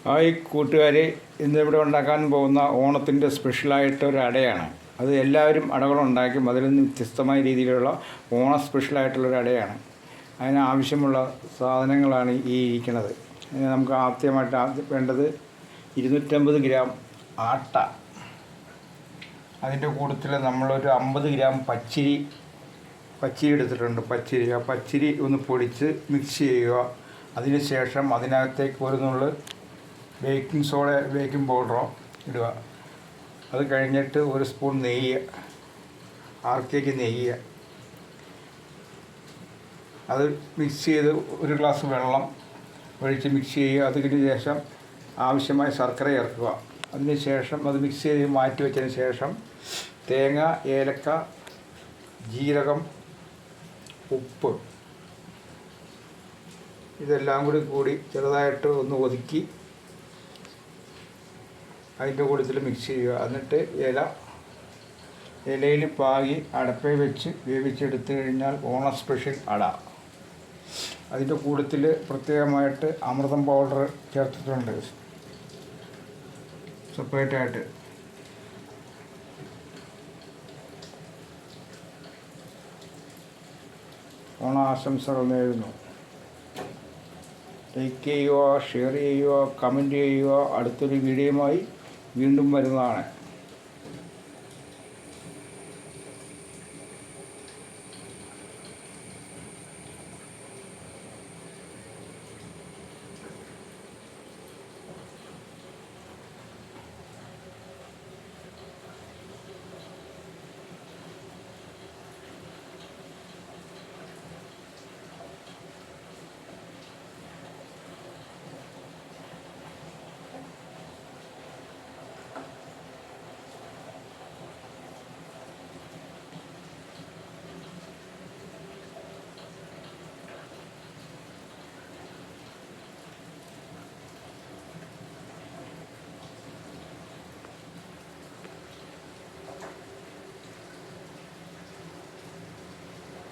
Hi കൂട്ടുകാരെ, ഇന്നിവിടെ ഉണ്ടാക്കാൻ പോകുന്ന ഓണത്തിൻ്റെ സ്പെഷ്യലായിട്ടൊരു അടയാണ്. അത് എല്ലാവരും അടകളുണ്ടാക്കും. അതിൽ നിന്ന് വ്യത്യസ്തമായ രീതിയിലുള്ള ഓണ സ്പെഷ്യലായിട്ടുള്ളൊരു അടയാണ്. അതിനാവശ്യമുള്ള സാധനങ്ങളാണ് ഈ ഇരിക്കുന്നത്. നമുക്ക് ആദ്യം വേണ്ടത് 250 ഗ്രാം ആട്ട. അതിൻ്റെ കൂട്ടത്തിൽ നമ്മളൊരു 50 ഗ്രാം പച്ചരി എടുത്തിട്ടുണ്ട്. ആ പച്ചരി ഒന്ന് പൊടിച്ച് മിക്സ് ചെയ്യുക. അതിനുശേഷം അതിനകത്തേക്ക് ഒരു നുള്ള് ബേക്കിംഗ് പൗഡറോ ഇടുക. അത് കഴിഞ്ഞിട്ട് ഒരു സ്പൂൺ നെയ്യ്, 6 കേക്ക് നെയ്യ്, അത് മിക്സ് ചെയ്ത് ഒരു ഗ്ലാസ് വെള്ളം ഒഴിച്ച് മിക്സ് ചെയ്യുക. അതിന് ശേഷം ആവശ്യമായ ശർക്കര ചേർക്കുക. അതിന് ശേഷം അത് മിക്സ് ചെയ്ത് മാറ്റി വെച്ചതിന് ശേഷം തേങ്ങ, ഏലക്ക, ജീരകം, ഉപ്പ് ഇതെല്ലാം കൂടി ചെറുതായിട്ട് ഒന്ന് ഒതുക്കി അതിൻ്റെ കൂട്ടത്തിൽ മിക്സ് ചെയ്യുക. എന്നിട്ട് ഇലയിൽ പാകി അടപ്പയിൽ വെച്ച് വേവിച്ചെടുത്ത് കഴിഞ്ഞാൽ ഓണ സ്പെഷ്യൽ അട. അതിൻ്റെ കൂട്ടത്തിൽ പ്രത്യേകമായിട്ട് അമൃതം പൗഡർ ചേർത്തിട്ടുണ്ട് സെപ്പറേറ്റായിട്ട്. ഓണാശംസകൾ നേരുന്നു. ലൈക്ക് ചെയ്യുക, ഷെയർ ചെയ്യുക, കമൻറ്റ് ചെയ്യുക. അടുത്തൊരു വീഡിയോയുമായി വീണ്ടും വരുന്നതാണ്.